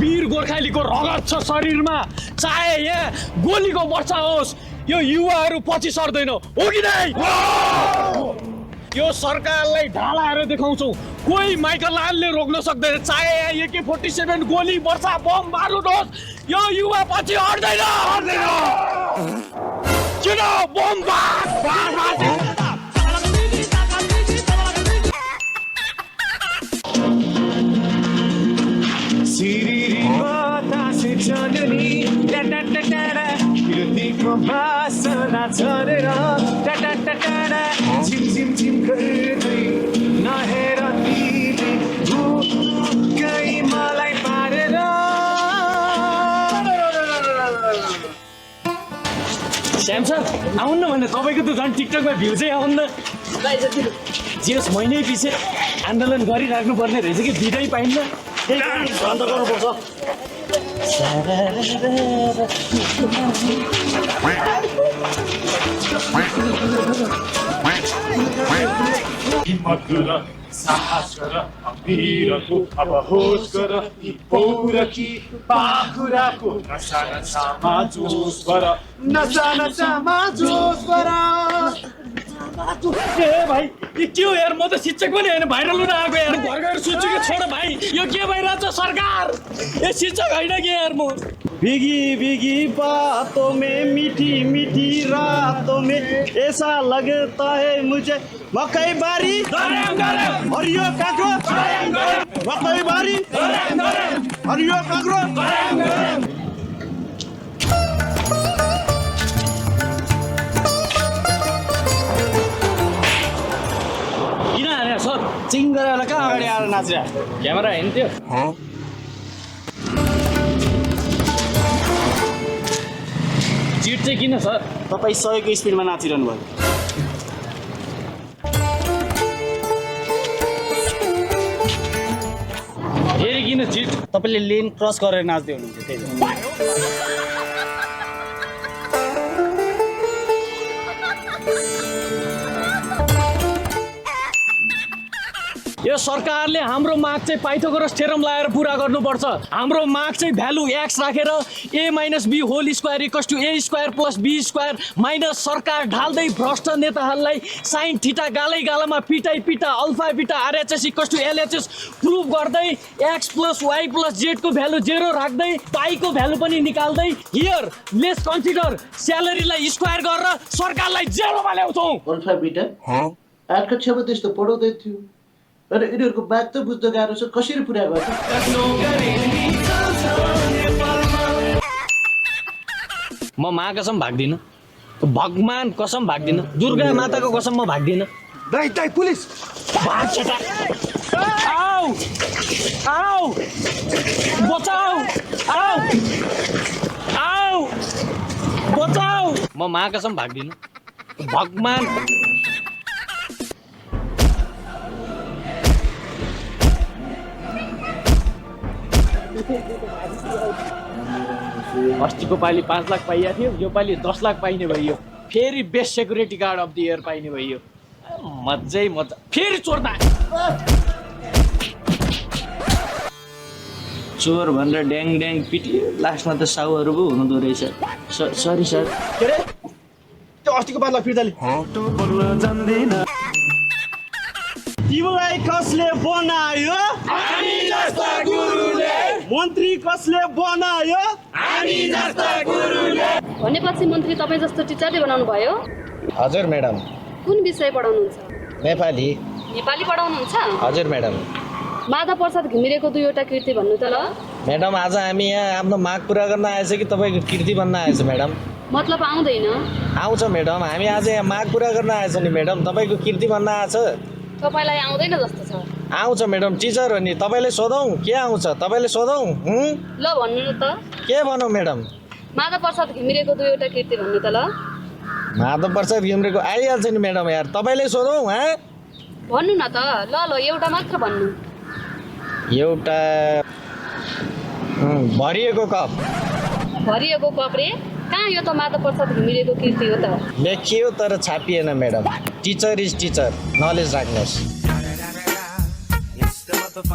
वीर गोर्खालीको रगत छ शरीरमा, चाहे यहाँ गोलीको वर्षा होस्, यो युवाहरू पछि सर्दैन, हो कि नै? यो सरकारलाई ढालाएर देखाउँछौँ, कोही माइकल लालले रोक्न सक्दैन, चाहे यहाँ AK-47 गोली वर्षा बम बारुद होस्, यो युवा पछि हट्दैन। किन बम श्याम सर आउनु भने तपाईँको त झन् टिकटकमा भ्यू चाहिँ आउनु न। जेस महिनै पछि आन्दोलन गरिराख्नु पर्ने रहेछ कि दिँदै पाइन्न, बन्द गर्नुपर्छ। हिम्मत गर, साहस गर, वीरको अब होस गर, पौरखी पाखुराको नसा नसामा जोस गर, नसा नसामा जोस गर। ए भाइ यो के हो यार, म त शिक्षक पनि होइन, भाइरल हुन आएको यार। घर गएर सोध्छु कि छोड भाइ, यो के भइरहेछ सरकार? ए शिक्षक होइन कि यार म। भीगी भीगी बातों में मीठी मीठी रातों में ऐसा लगता है मुझे मकई बारी हरियो काँक्रो, मकई बारी हरियो काँक्रो। किन हाने सर? चिङ गरेर कहाँ अगाडि आएर नाचिरह? क्यामेरा हेर्थ्यो। चिट चाहिँ किन सर? तपाईँ 100 को स्पिडमा नाचिरहनु भयो। फेरि किन चिट? तपाईँले लेन क्रस गरेर नाच्दै हुनुहुन्छ, त्यही भएर। यो सरकारले हाम्रो माग चाहिँ पाइथागोरस थ्योरम लगाएर पुरा गर्नुपर्छ। हाम्रो माग चाहिँ भ्यालु x राखेर a - b whole square equals to a square plus b square minus सरकार ढाल्दै भ्रष्ट नेताहरूलाई साइन थीटा गालै गालामा पिटाई पिटा alpha beta RHS equals to LHS prove गर्दै x plus y plus z को भ्यालु 0 राख्दै पाईको भ्यालु पनि निकाल्दै हियर लेस कन्सिडर स्यालेरीलाई स्क्वायर गरेर सरकारलाई जेरोमा ल्याउँछौँ। अल्फा बिटा आठ कक्षामा त्यस्तो पढाउँदै थियो र यिनीहरूको बात त बुझ्न गाह्रो छ, कसरी पुरा गर्छ? म माँ कसम भाग्दिनँ, भगवान कसम भाग्दिनँ, दुर्गा माताको कसम म भाग्दिनँ। दाइ दाइ पुलिस आओ आओ बचाओ आओ आओ बचाओ। म माँ कसम भाग्दिनँ, भगवान। अस्तिको पालि 5 लाख पाइएको थियो, यो पालि 10 लाख पाइने भइयो, फेरि best security guard of the year पाइने भइयो। मजै मजा, फेरि चोर्दा चोर भनेर ड्याङ ड्याङ पिटियो, लास्टमा त साउहरू पो हुनुहुँदो रहेछ। Sorry sir. के अरे त्यो अस्तिको 5 लाख फिर्ता लि। तिमीलाई कसले बनायो? हामी जस्ता गुरुले। मन्त्री कसले बनायो? हामी जस्ता गुरुले। भनेपछि मन्त्री तपाईँ जस्तो टिचरले बनाउनु भयो? हजुर म्याडम। कुन विषय पढाउनुहुन्छ? नेपाली। नेपाली पढाउनुहुन्छ? हजुर म्याडम। माधव प्रसाद घिमिरेको 2वटा कृति भन्नु त ल। म्याडम आज हामी यहाँ आफ्नो माग पुरा गर्न आएछ कि तपाईँको कृति बन्न आएछ म्याडम? मतलब आउँदैन? आउँछ म्याडम, हामी आज यहाँ माग पुरा गर्न आएछ नि म्याडम, तपाईँको कृति बन्न आएछ। तपाईँलाई आउँदैन जस्तो छ। आउँछ म्याडम, टिचर हो नि, तपाईँले सोधौँ के आउँछ? तपाईँले सोधौँ? ल भन्नु न त। के भनौँ म्याडम? माधव प्रसाद घिमिरेको 2वटा कृति भन्नु त ल। माधव प्रसाद घिमिरेको आइहाल्छ नि म्याडम, यार तपाईँले सोधौँ? भन्नु न त। ल ल एउटा मात्र भन्नु। एउटा भरिएको कप। भरिएको कप रे? कहाँ यो त माधव प्रसाद घिमिरेको कृति हो त। लेखियो तर छापिएन madam. Teacher is teacher, knowledge राख्नुहोस्।